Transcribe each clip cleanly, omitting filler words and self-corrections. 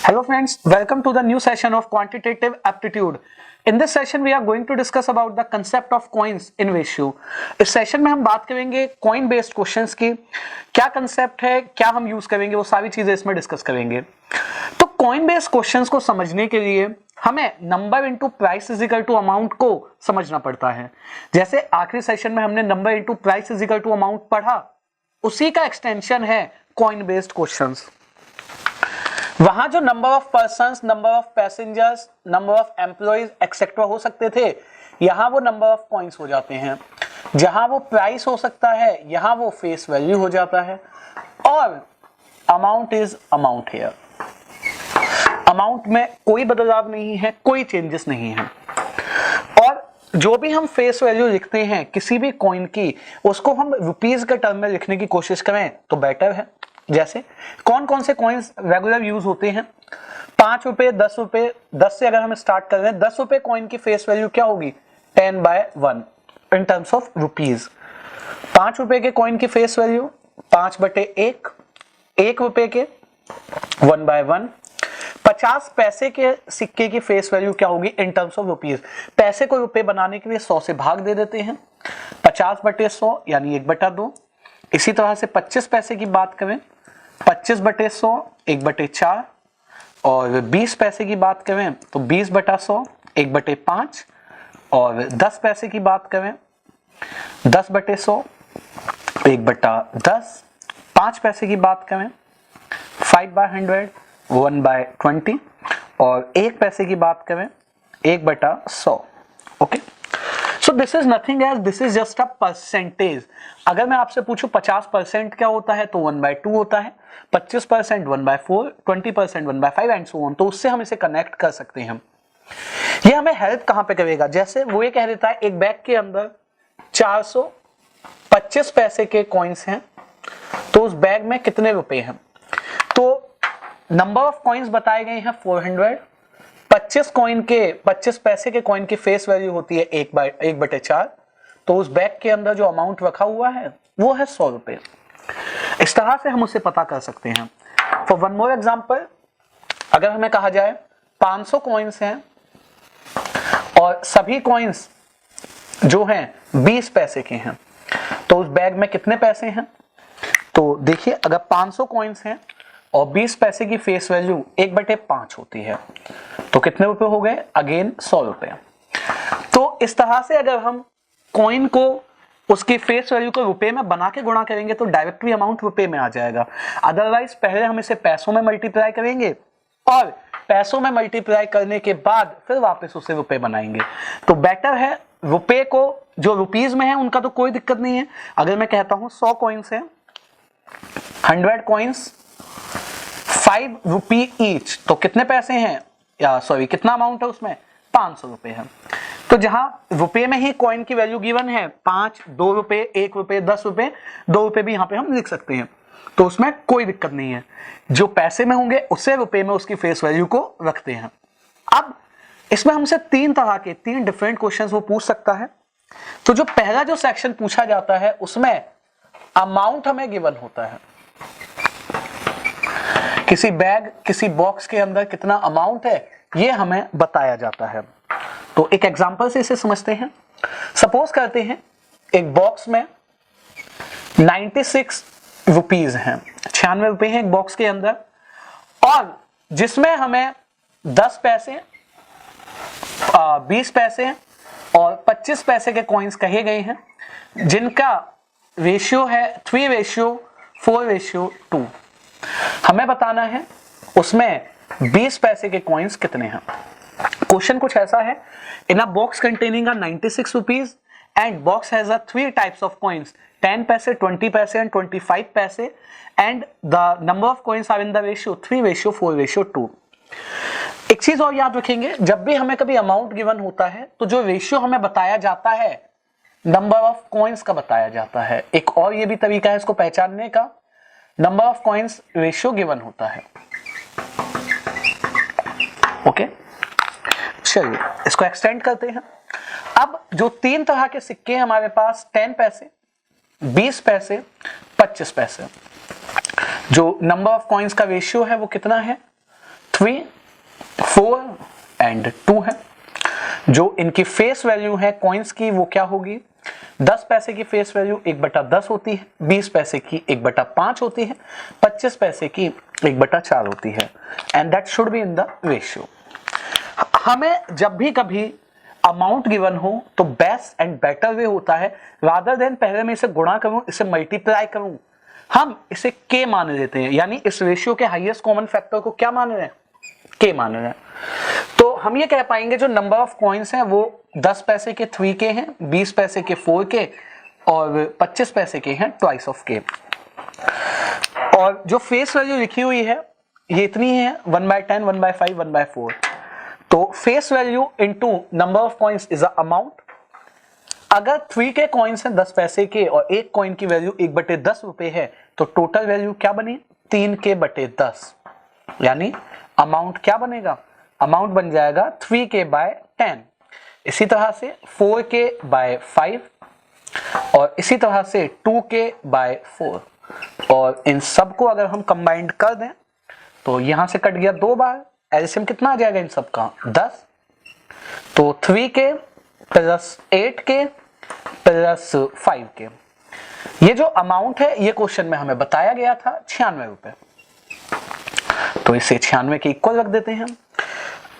Hello friends, welcome to the new session of quantitative aptitude. In this session we are going to discuss about the concept of coins in ratio. इस session में हम बात करेंगे coin based questions की, क्या concept है, क्या हम यूज करेंगे, वो सारी चीजें इसमें डिस्कस करेंगे। तो कॉइन बेस्ड क्वेश्चंस को समझने के लिए हमें number into price is equal to amount को समझना पड़ता है। जैसे आखिरी सेशन में हमने number into price is equal to amount पढ़ा, उसी का एक्सटेंशन है कॉइन बेस्ड क्वेश्चंस। वहां जो number of persons, number of passengers, number of employees etcetera हो सकते थे, यहां वो नंबर ऑफ कॉइन्स हो जाते हैं। जहां वो प्राइस हो सकता है, यहां वो फेस वैल्यू हो जाता है। और amount is amount here. Amount में कोई बदलाव नहीं है, कोई चेंजेस नहीं है। और जो भी हम फेस वैल्यू लिखते हैं किसी भी कॉइन की, उसको हम रुपीज के टर्म में लिखने की कोशिश करें तो बेटर है। जैसे कौन कौन से कॉइन्स रेगुलर यूज होते हैं? 5 रुपए, 10 रुपए। 10 से अगर हम स्टार्ट कर रहे हैं, 10 रुपए कॉइन की फेस वैल्यू क्या होगी? 10/1 इन टर्म्स ऑफ रुपीज। 5 रुपए के कॉइन की फेस वैल्यू 5/1। 1 रुपए के 1/1। 50 पैसे के सिक्के की फेस वैल्यू क्या होगी इन टर्म्स ऑफ रुपीज? पैसे को रुपए बनाने के लिए 100 से भाग दे देते हैं, 50/100 यानी 1/2। इसी तरह से 25 पैसे की बात करें, 25/100 1/4। और 20 पैसे की बात करें तो 20/100 1/5। और 10 पैसे की बात करें 10/100 1/10। 5 पैसे की बात करें 5/100 1/20। और 1 पैसे की बात करें 1/100। Okay, so this is nothing as, this is just a percentage. अगर मैं आपसे पूछूं 50% क्या होता है तो 1/2 होता है, 25% 1/4, 20% 1/5 एंड सो ऑन। तो उससे हम इसे कनेक्ट कर सकते हैं। ये हमें हेल्प कहां पे करेगा? जैसे वो ये कह देता है एक बैग के अंदर 425 पैसे के कॉइन्स हैं, तो उस बैग में कितने रुपए हैं? तो नंबर ऑफ कॉइन्स बताए गए हैं 400। 25 पैसे के कॉइन की फेस वैल्यू होती है 1/4। तो उस बैग के अंदर जो अमाउंट रखा हुआ है वो है 100 रुपए। इस तरह से हम उसे पता कर सकते हैं। फॉर वन मोर एग्जांपल, अगर हमें कहा जाए 500 कॉइन्स हैं और सभी कॉइन्स जो हैं 20 पैसे के हैं, तो उस बैग में कितने पैसे हैं? तो देखिए, अगर 500 कॉइन्स हैं और 20 पैसे की फेस वैल्यू 1/5 होती है, तो कितने रुपए हो गए? अगेन 100 रुपए। तो इस तरह से अगर हम कॉइन को, उसकी फेस वैल्यू को रुपए में बना के गुणा करेंगे तो डायरेक्टली अमाउंट रुपए में आ जाएगा। अदरवाइज पहले हम इसे पैसों में मल्टीप्लाई करेंगे और पैसों में मल्टीप्लाई करने के बाद फिर वापस उसे रुपए बनाएंगे। तो बेटर है रुपए को, जो रुपीज में है उनका तो कोई दिक्कत नहीं है। अगर मैं कहता हूं 100 कॉइन्स है, 100 कॉइन्स 5 रुपी ईच, तो कितने पैसे हैं, या सॉरी कितना अमाउंट है उसमें? 500 रुपए है। तो जहां रुपए में ही कॉइन की वैल्यू गिवन है 5, 2 रुपए, 1 रुपए, 10 रुपए, 2 रुपए भी यहां पे हम लिख सकते हैं, तो उसमें कोई दिक्कत नहीं है। जो पैसे में होंगे उससे रुपए में उसकी फेस वैल्यू को रखते हैं। अब इसमें हमसे 3 डिफरेंट क्वेश्चंस वो पूछ सकता है। तो जो पहला जो सेक्शन पूछा जाता है उसमें अमाउंट हमें गिवन होता है, किसी बैग, किसी बॉक्स के अंदर कितना अमाउंट है ये हमें बताया जाता है। तो एक एग्जांपल से इसे समझते हैं। सपोज करते हैं एक बॉक्स में 96 रुपीज हैं, 96 रुपए हैं एक बॉक्स के अंदर, और जिसमें हमें 10 पैसे, 20 पैसे और 25 पैसे के कॉइन्स कहे गए हैं, जिनका रेशियो है 3:4:2। हमें बताना है उसमें 20 पैसे के कॉइन्स कितने हैं। क्वेश्चन कुछ ऐसा है, in a box containing 96 rupees and box has 3 types of coins, 10 paise, 20 paise and 25 paise, and the number of coins are in the ratio 3:4:2। एक चीज और याद रखेंगे, जब भी हमें कभी अमाउंट गिवन होता है तो जो रेशियो हमें बताया जाता है नंबर ऑफ कॉइन्स का बताया जाता है। एक और ये भी तरीका है इसको पहचानने का, number of coins ratio given होता है। ओके, चलिए इसको एक्सटेंड करते हैं। अब जो 3 तरह के सिक्के हैं हमारे पास, 10 पैसे, 20 पैसे, 25 पैसे, जो नंबर ऑफ कॉइन्स का रेशियो है वो कितना है? 3, 4 एंड 2 है। जो इनकी फेस वैल्यू है कॉइन्स की वो क्या होगी, 10 पैसे की फेस वैल्यू 1/10 होती है, 20 पैसे की 1/5 होती है, 25 पैसे की 1/4 होती है। And that should be in the ratio. हमें जब भी कभी अमाउंट गिवन हो तो बेस्ट एंड बेटर वे होता है, रादर देन पहले मैं इसे गुणा करूं, इसे मल्टीप्लाई करूं, हम इसे के मान लेते हैं, यानी इस रेशियो के हाईएस्ट कॉमन फैक्टर को क्या मान रहे हैं, के मान रहे हैं। तो हम ये कह पाएंगे जो नंबर ऑफ कॉइन्स हैं वो 10 पैसे के 3k हैं, 20 पैसे के 4k और 25 पैसे के हैं ट्वाइस ऑफ k। और जो फेस वैल्यू लिखी हुई है ये इतनी है 1/10, 1/5, 1/4। तो face value into number of coins is a amount. अगर 3k कॉइन्स हैं 10 पैसे के और एक कॉइन की वैल्यू 1/10 रुपए है तो टोटल वैल्यू क्या बनी, 3k/10, यानी अमाउंट क्या बनेगा, अमाउंट बन जाएगा 3k/10। इसी तरह से 4k/5 और इसी तरह से 2k/4। और इन सबको अगर हम कंबाइंड कर दें तो यहां से कट गया 2 बार, एलसीएम कितना आ जाएगा इन सबका 10। तो 3k plus 8k plus 5k, ये जो अमाउंट है ये क्वेश्चन में हमें बताया गया था 96 रुपए। तो इसे 96 के इक्वल रख देते हैं।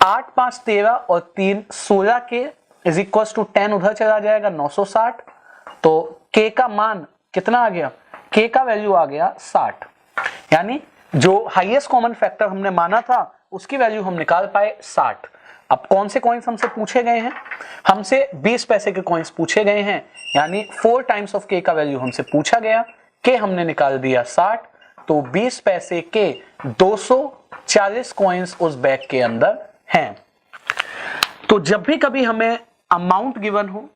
8, 5, 13 और 3, 16 के इज इक्वल टू 10 उधर चला जाएगा 960। तो k का मान कितना आ गया, k का वैल्यू आ गया 60, यानी जो हाईएस्ट कॉमन फैक्टर हमने माना था उसकी वैल्यू हम निकाल पाए 60। अब कौन से कॉइन्स हमसे पूछे गए हैं, हमसे 20 पैसे के कॉइन्स पूछे गए हैं, यानी 4 टाइम्स ऑफ k का वैल्यू हमसे पूछा गया, k हमने निकाल दिया 60। तो 20 पैसे के 240 कॉइन्स उस बैग के अंदर हैं। तो जब भी कभी हमें अमाउंट गिवन हो,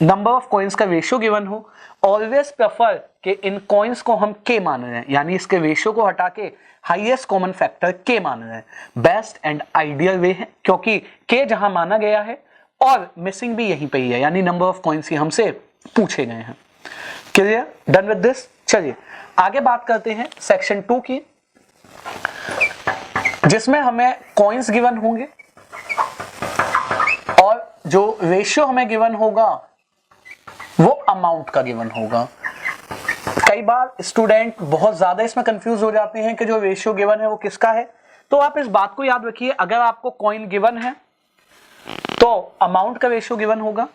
नंबर ऑफ कॉइन्स का रेशियो गिवन हो, ऑलवेज प्रेफर कि इन कॉइन्स को हम के मान रहे हैं, यानी इसके रेशियो को हटा के हाईएस्ट कॉमन फैक्टर के मान रहे हैं। बेस्ट एंड आइडियल वे है, क्योंकि के जहां माना गया है और मिसिंग भी यहीं पे ही है, यानी नंबर ऑफ कॉइन्स ही हमसे पूछे गए हैं। Clear, done with this. चलिए आगे बात करते हैं सेक्शन 2 की, जिसमें हमें कॉइन्स गिवन होंगे और जो रेशियो हमें गिवन होगा वो अमाउंट का गिवन होगा। कई बार स्टूडेंट बहुत ज्यादा इसमें कंफ्यूज हो जाते हैं कि जो रेशियो गिवन है वो किसका है। तो आप इस बात को याद रखिए, अगर आपको कॉइन गिवन है तो अमाउंट का रेशियो गिवन होगा,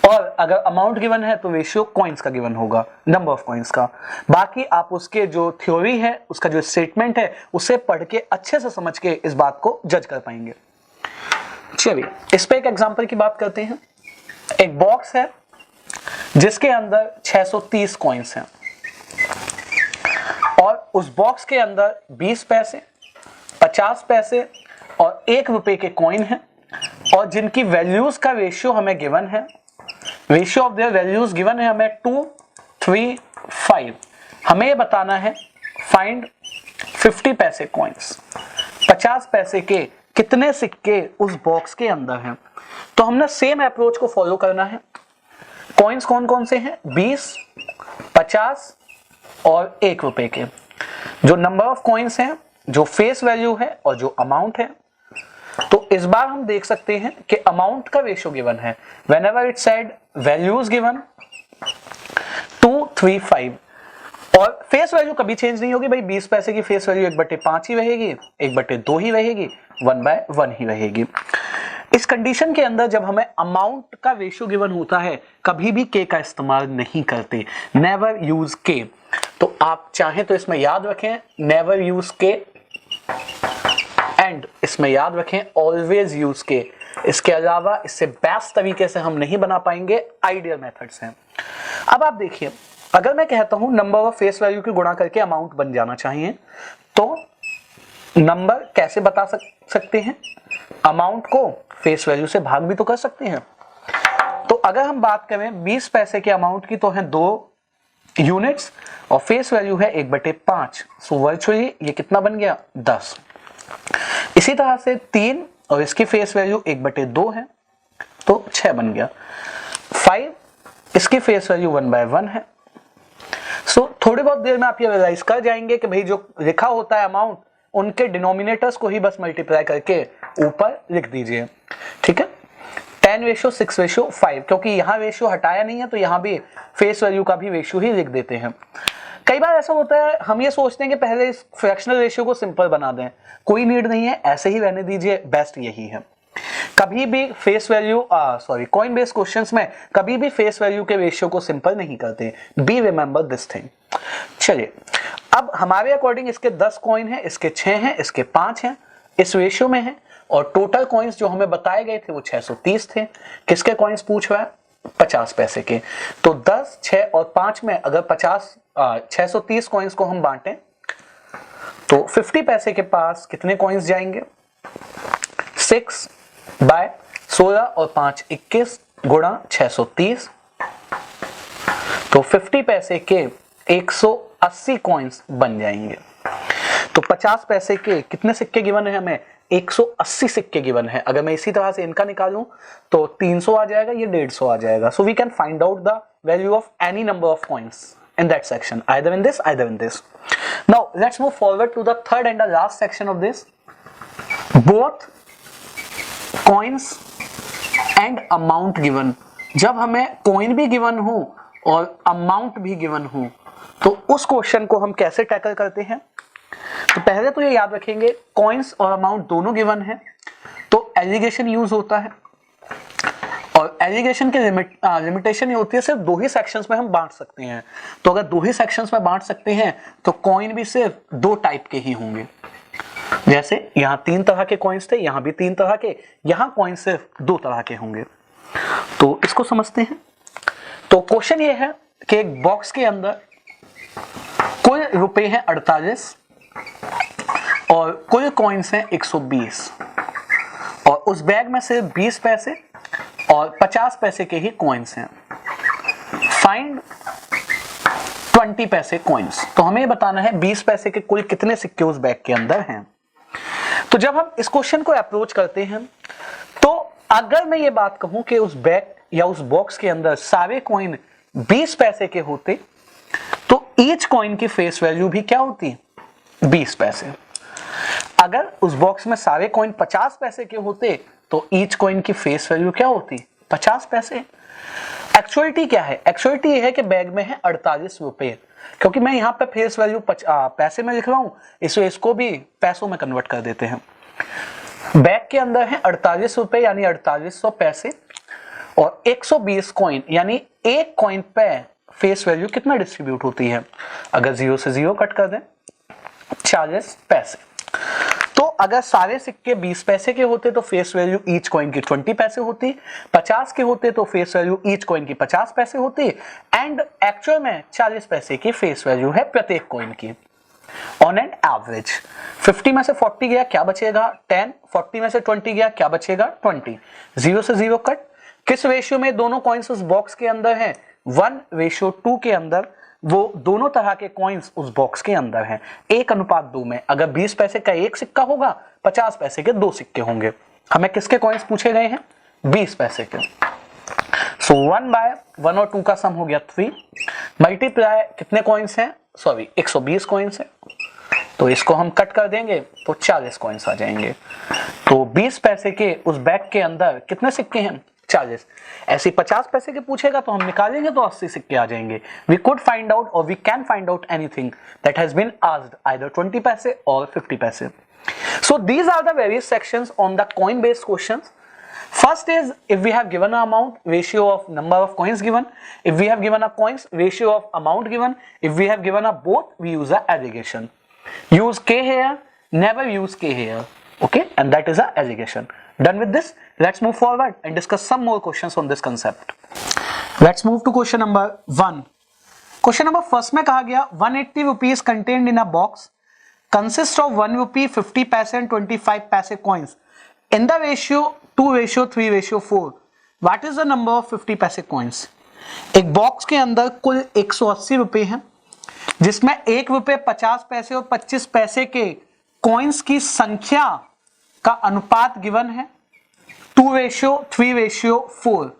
और अगर अमाउंट गिवन है तो रेशियो कॉइन्स का गिवन होगा, नंबर ऑफ कॉइन्स का। बाकी आप उसके जो थ्योरी है, उसका जो स्टेटमेंट है, उसे पढ़ के अच्छे से समझ के इस बात को जज कर पाएंगे। चलिए इस पे एक एग्जांपल की बात करते हैं। एक बॉक्स है जिसके अंदर 630 कॉइन्स हैं और उस बॉक्स के अंदर 20 पैसे, 50 पैसे और 1 रुपए के कॉइन हैं, और जिनकी वैल्यूज का रेशियो हमें गिवन है, ratio of their values given है हमें 2, 3, 5। हमें ये बताना है फाइंड 50 पैसे कॉइन्स, 50 पैसे के कितने सिक्के उस बॉक्स के अंदर हैं। तो हमने सेम अप्रोच को फॉलो करना है। कॉइन्स कौन कौन से हैं, 20, 50 और 1 रुपए के। जो नंबर ऑफ कॉइन्स हैं, जो फेस वैल्यू है और जो अमाउंट है। तो इस बार हम देख सकते हैं कि अमाउंट का रेशियो गिवन है, whenever it said values given 2, 3, 5, और फेस वैल्यू कभी चेंज नहीं होगी भाई। 20 पैसे की फेस वैल्यू 1/5 ही रहेगी, 1/2 ही रहेगी, 1/1 ही रहेगी। इस कंडीशन के अंदर जब हमें अमाउंट का रेशियो गिवन होता है, कभी भी के का इस्तेमाल नहीं करते, नेवर यूज के। तो आप चाहें तो इसमें याद रखें नेवर यूज के, एंड इसमें याद रखें ऑलवेज यूज के। इसके अलावा इससे बेस्ट तरीके से हम नहीं बना पाएंगे, आइडियल मेथड्स हैं। अब आप देखिए, अगर मैं कहता हूं नंबर ऑफ फेस वैल्यू की गुणा करके अमाउंट बन जाना चाहिए, तो नंबर कैसे बता सकते हैं, अमाउंट को फेस वैल्यू से भाग भी तो कर सकते हैं। तो अगर हम बात करें 20 पैसे के अमाउंट की, तो है 2 यूनिट्स और फेस वैल्यू है 1/5। सो वर्चुअली ये कितना बन गया, 10। इसी तरह से 3 और इसकी फेस वैल्यू 1/2 है तो 6 बन गया। 5 इसकी फेस वैल्यू 1/1 है। सो थोड़ी बहुत देर में आप ये रियलाइज कर जाएंगे कि भाई जो लिखा होता है अमाउंट उनके डिनोमिनेटर्स को ही बस मल्टीप्लाई करके ऊपर लिख दीजिए, ठीक है। 10:6:5, क्योंकि यहाँ रेशियो हटाया नहीं है तो यहाँ भी फेस वैल्यू का भी रेशियो ही लिख देते हैं। कई बार ऐसा होता है हम ये सोचते हैं कि पहले इस फ्रैक्शनल रेशियो को सिंपल बना दें, कोई नीड नहीं है, ऐसे ही रहने दीजिए, बेस्ट यही है। कभी भी face value coin based questions में कभी भी फेस वैल्यू के रेशियो को सिंपल नहीं करते, बी रिमेंबर दिस थिंग। चलिए अब हमारे अकॉर्डिंग इसके 10 कॉइन है, इसके 6 हैं, इसके 5 हैं, इस रेशियो में है, और टोटल कॉइन्स जो हमें बताए गए थे वो 630 थे। किसके कॉइन्स पूछ रहा है? 50 पैसे के। तो 10, 6 और 5 में अगर 630 कॉइन्स को हम बांटें तो 50 पैसे के पास कितने कॉइन्स जाएंगे? 6/16 और 5 21 गुणा 630, तो 50 पैसे के 180 कॉइन्स बन जाएंगे। तो 50 पैसे के कितने सिक्के गिवन है हमें? 180 सिक्के गिवन है। अगर मैं इसी तरह से इनका निकालूं तो 300 आ जाएगा, ये 150 आ जाएगा। So we can find out the value of any number of coins in that section, either in this, either in this. Now let's move forward to the third and the last section of this. Both coins and amount given. जब हमें coin भी given हो और amount भी given हो तो उस question को हम कैसे टैकल करते हैं? तो पहले तो ये याद रखेंगे coins और amount दोनों given है तो एलिगेशन यूज होता है, और एलिगेशन की लिमिटेशन ये होती है सिर्फ 2 ही सेक्शंस में हम बांट सकते हैं। तो अगर 2 ही सेक्शंस में बांट सकते हैं तो कॉइन भी सिर्फ 2 टाइप के ही होंगे। जैसे यहां 3 तरह के कॉइन्स थे, यहां भी 3 तरह के, यहां कॉइन सिर्फ 2 तरह के होंगे। तो इसको समझते हैं। तो क्वेश्चन ये है कि एक बॉक्स के अंदर कुल रुपए हैं 48 और कुल कॉइन्स हैं 120, और उस बैग में सिर्फ 20 पैसे और 50 पैसे के ही कॉइन्स हैं। फाइंड 20 पैसे कॉइन्स। तो हमें बताना है 20 पैसे के कुल कितने सिक्के उस बैग के अंदर हैं। तो जब हम इस क्वेश्चन को अप्रोच करते हैं तो अगर मैं ये बात कहूं कि उस बैग या उस बॉक्स के अंदर सारे कॉइन 20 पैसे के होते तो ईच कॉइन की फेस वैल्यू भी क्या होती? 20 पैसे। अगर उस बॉक्स में सारे कॉइन 50 पैसे के होते तो ईच कॉइन की फेस वैल्यू क्या होती? 50 पैसे। एक्चुअलिटी क्या है? एक्चुअलिटी ये है कि बैग में है 48 रुपए, क्योंकि मैं यहाँ पे फेस वैल्यू पैसे में लिख रहा हूं, इसलिए इसको भी पैसों में कन्वर्ट कर देते हैं। बैग के अंदर है 48 रुपए यानी 4800 पैसे, और 120 कॉइन यानी एक कॉइन पे फेस वैल्यू कितना डिस्ट्रीब्यूट होती है? अगर 0 से 0 कट कर दें 40 पैसे। तो अगर सारे सिक्के 20 पैसे के होते तो फेस वैल्यू ईच कॉइन की 20 पैसे होती, 50 के होते तो फेस वैल्यू ईच कॉइन की 50 पैसे होती, एंड एक्चुअल में 40 पैसे की फेस वैल्यू है प्रत्येक कॉइन की ऑन एन एवरेज। 50 में से 40 गया, क्या बचेगा? 10। 40 में से 20 गया, क्या बचेगा? 20। 0 से 0 कट। किस रेशियो में दोनों कॉइन्स उस बॉक्स के अंदर है? 1:2 के अंदर वो दोनों तरह के कॉइन्स उस बॉक्स के अंदर हैं, 1:2 में। अगर 20 पैसे का एक सिक्का होगा, 50 पैसे के 2 सिक्के होंगे। हमें किसके कॉइन्स पूछे गए हैं? 20 पैसे के। सो 1/1 और 2 का सम हो गया 3, मल्टीप्लाई कितने कॉइन्स हैं? 120 कॉइन्स हैं, तो इसको हम कट कर देंगे तो 40 कॉइन्स आ जाएंगे। तो 20 पैसे के उस बैग के अंदर कितने सिक्के हैं? 40। ऐसे 50 पैसे के पूछेगा तो हम निकालेंगे तो 80 सिक्के आ जाएंगे। We could find out or we can find out anything that has been asked, either 20 पैसे or 50 पैसे. So these are the various sections on the coin based questions. First is if we have given an amount, ratio of number of coins given. If we have given a coins, ratio of amount given. If we have given a both, we use a allegation. Use K here, never use K here. Okay, and that is a allegation. Done with this, let's move forward and discuss some more questions on this concept. Let's move to question number 1. Question number first में कहा गया 180 rupees contained in a box consists of 1 rupee, 50 paise and 25 paise coins in the ratio 2:3:4. What is the number of 50 paise coins? एक box के अंदर कुल 180 रुपए हैं, जिसमें 1 रुपए 50 पैसे और 25 पैसे के कॉइन्स की संख्या का अनुपात गिवन है 2:3:4,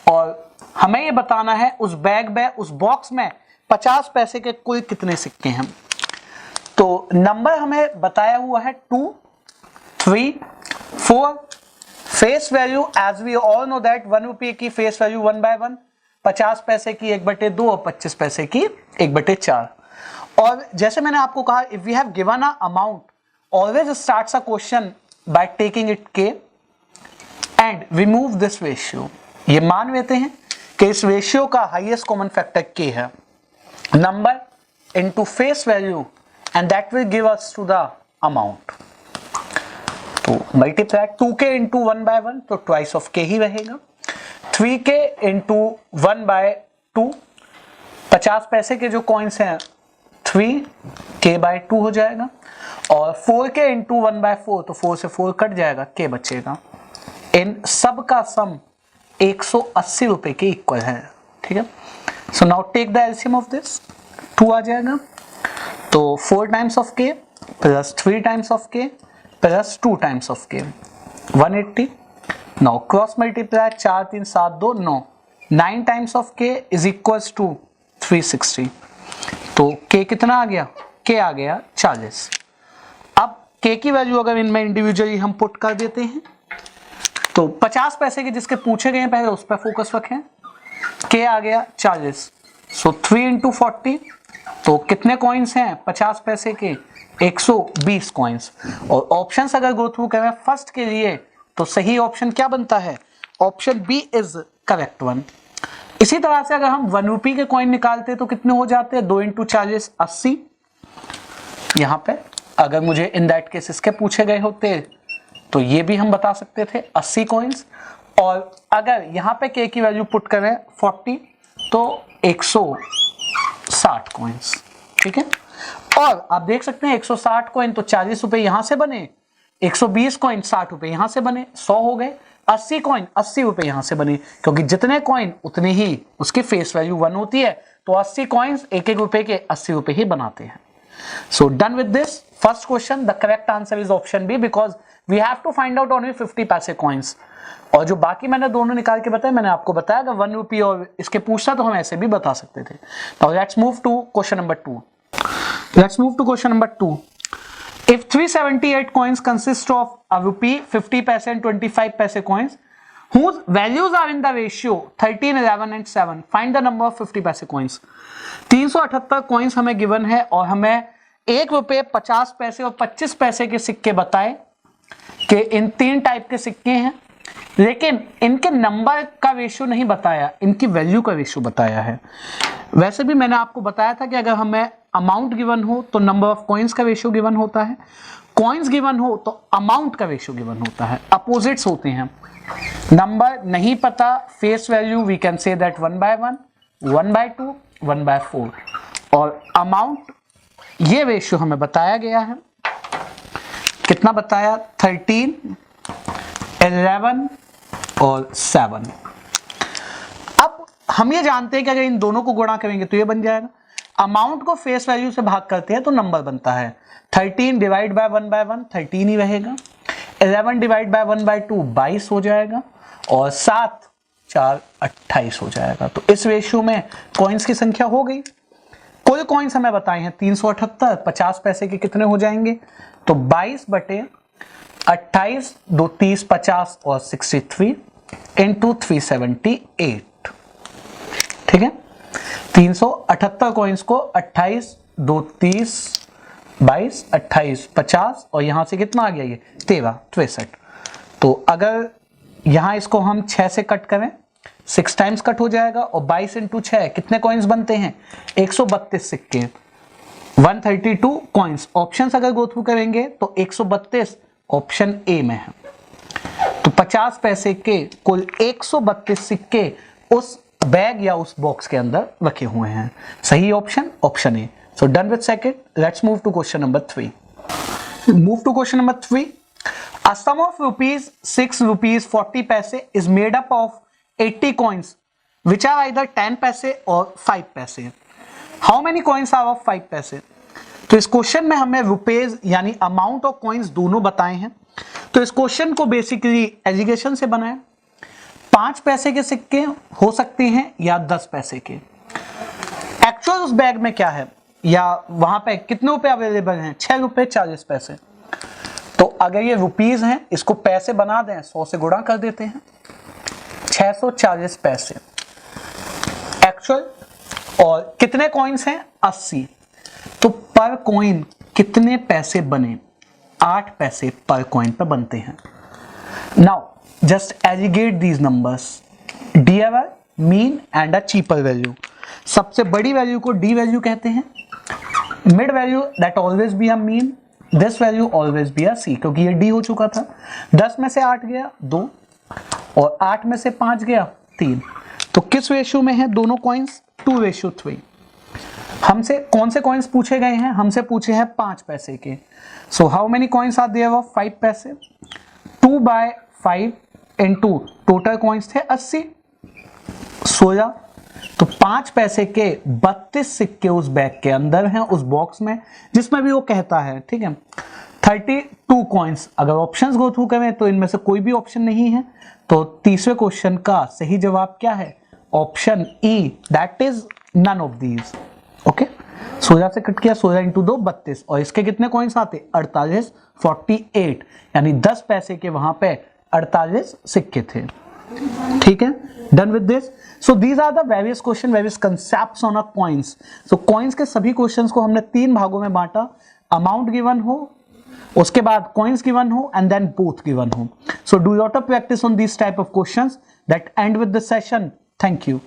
और हमें यह बताना है उस बैग में, उस बॉक्स में 50 पैसे के कुल कितने सिक्के हैं। तो नंबर हमें बताया हुआ है 2, 3, 4। Face value as we all know that 1 रुपये की फेस वैल्यू 1/1, 50 पैसे की 1/2 और 25 पैसे की 1/4। और जैसे मैंने आपको कहा, if we have given a amount, always starts a question by taking it k and remove this ratio. ये मान लेते हैं कि इस रेशियो का हाईएस्ट कॉमन फैक्टर के है, number into face value, and that will give us to the amount. तो मल्टीप्लाई 2k इंटू 1/1 तो ट्वाइस ऑफ के ही रहेगा, 3k इंटू 1/2, 50 पैसे के जो कॉइन्स हैं 3k/2 हो जाएगा, और 4k इंटू 1/4 तो 4 से 4 कट जाएगा, k बचेगा। इन सब का सम 180 रुपए के इक्वल है, ठीक है। So now take the LCM of this, 2 आ जाएगा, तो 4 times of k plus 3 times of k plus 2 times of k, 180। Now cross multiply, 4 3 7 2 9, 9 times of k is equals to 360। तो k कितना आ गया, k आ गया 40। अब k की वैल्यू अगर इनमें इंडिविजुअली हम पुट कर देते हैं, तो 50 पैसे के जिसके पूछे गए हैं पहले उस पर फोकस रखें, k आ गया 40। सो 3 इंटू 40, तो कितने कॉइन्स हैं 50 पैसे के, 120 कॉइन्स। और ऑप्शंस अगर गो थ्रू करें फर्स्ट के लिए, तो सही ऑप्शन क्या बनता है, option B is correct one. इसी तरह से अगर हम 1 रुपये के कॉइन निकालते तो कितने हो जाते हैं, 2 इंटू 40 80। यहां पे अगर मुझे इन दैट केस इसके पूछे गए होते तो ये भी हम बता सकते थे 80 कॉइन्स। और अगर यहां पे के की वैल्यू पुट करें 40 तो 160 कॉइन्स, ठीक है। और आप देख सकते हैं 160 कॉइन तो 40 रुपए यहां से बने, 120 कॉइन 60 रुपए यहां से बने, 100 हो गए, 80 कॉइन 80 रुपए यहां से बने, क्योंकि जितने कॉइन उतने ही उसकी फेस वैल्यू 1 होती है, तो 80 कॉइन्स 1-1 रुपए के 80 रुपए ही बनाते हैं। So done with this first question, the correct answer is option B, because we have to find out only 50 paise coins. और जो बाकी मैंने दोनों निकाल के बताया, मैंने आपको बताया अगर 1 रुपये और इसके पूछता तो हम ऐसे भी बता सकते थे। Now let's move to question number 2। Let's move to question number 2. If 378 coins consist of a rupee, 50 paise and 25 paise coins, whose values are in the ratio 13, 11 and 7, find the number of 50 paise coins. 378 coins हमें given है और हमें 1 रुपये 50 पैसे और 25 पैसे के सिक्के बताए कि इन 3 टाइप के सिक्के हैं, लेकिन इनके नंबर का रेशियो नहीं बताया, इनकी वैल्यू का रेशियो बताया है। वैसे भी मैंने आपको बताया था कि अगर हमें अमाउंट गिवन हो तो नंबर ऑफ कॉइन्स का रेशियो गिवन होता है, कॉइन्स गिवन हो तो अमाउंट का रेशियो गिवन होता है, अपोजिट्स होते हैं। नंबर नहीं पता, face value we can say that 1/1, 1/2, 1/4, और अमाउंट ये रेशियो हमें बताया गया है, कितना बताया, 13, 11 और 7। अब हम ये जानते हैं कि अगर इन दोनों को गुणा करेंगे तो ये बन जाएगा, अमाउंट को फेस वैल्यू से भाग करते हैं तो नंबर बनता है, 13 डिवाइड बाय 1/1 13 ही रहेगा, 11 डिवाइड बाय 1/2 22 हो जाएगा, और 7 4 28 हो जाएगा। तो इस रेशियो में कॉइन्स की संख्या हो गई। कुल कॉइन्स हमें बताए हैं 378, 50 पैसे के कितने हो जाएंगे, तो 22/28, 2 30 50 और 63 इंटू 378, ठीक है। 378 कॉइन्स को 28, 2 30, 22, 28, 50 और यहां से कितना आ गया, ये 13, 63। तो अगर यहां इसको हम 6 से कट करें, 6 टाइम्स कट हो जाएगा, और 22 इंटू 6 कितने कॉइन्स बनते हैं, 132 सिक्के, 132 कॉइन्स। ऑप्शंस अगर गो थ्रू करेंगे तो 132 ऑप्शन ए में है। तो 50 पैसे के कुल 132 सिक्के उस बैग या उस बॉक्स के अंदर रखे हुए हैं। सही option option A. So done with second, let's move to question number 3। Move to question number 3। A sum of rupees 6 rupees 40 paise is made up of 80 coins which are either 10 paise or 5 paise. How many coins are of 5 paise? तो इस question में हमें rupees यानी amount of coins दोनों बताए हैं। तो इस क्वेश्चन को बेसिकली एजुकेशन से बनाए, 5 पैसे के सिक्के हो सकते हैं या 10 पैसे के। एक्चुअल उस बैग में क्या है, या वहां पे कितने रुपए अवेलेबल हैं, 6 रुपए 40 पैसे। तो अगर ये रुपीज हैं, इसको पैसे बना दें, 100 से गुणा कर देते हैं, 640 पैसे एक्चुअल। और कितने कॉइन्स हैं, 80। तो पर कॉइन कितने पैसे बने, 8 पैसे पर कॉइन पर बनते हैं। Now just aggregate these numbers, D ever mean and a cheaper value. सबसे बड़ी वैल्यू को डी वैल्यू कहते हैं, mid value that always be a mean, this value always be a C, क्योंकि ये डी हो चुका था। 10 में से 8 गया 2 और 8 में से 5 गया 3। तो किस रेशियो में है दोनों कॉइन्स, 2:3। हमसे कौन से कॉइन्स पूछे गए हैं, हमसे पूछे हैं 5 पैसे के। So how many coins are there, 5 paise. 2/5 into total coins थे 80, 16। तो 5 पैसे के 32 सिक्के उस बैग के अंदर हैं, उस बॉक्स में जिसमें भी वो कहता है, ठीक है। 32 कॉइन्स, अगर ऑप्शंस गो थ्रू करें तो इनमें से कोई भी ऑप्शन नहीं है। तो तीसरे क्वेश्चन का सही जवाब क्या है, option E, that is none of these. Okay, 16 से कट किया, 16 इंटू 2 32, और इसके कितने कॉइन्स आते, 48, 48, यानी 10 पैसे के वहां पे 48 सिक्के थे। ठीक है, done with this. So these are the various questions, various concepts on a coins. So coins के सभी क्वेश्चंस को हमने 3 भागों में बांटा, अमाउंट गिवन हो, उसके बाद कॉइन्स गिवन हो, एंड देन बोथ गिवन हो। So do lot of practice on this type of questions that and with the session. Thank you.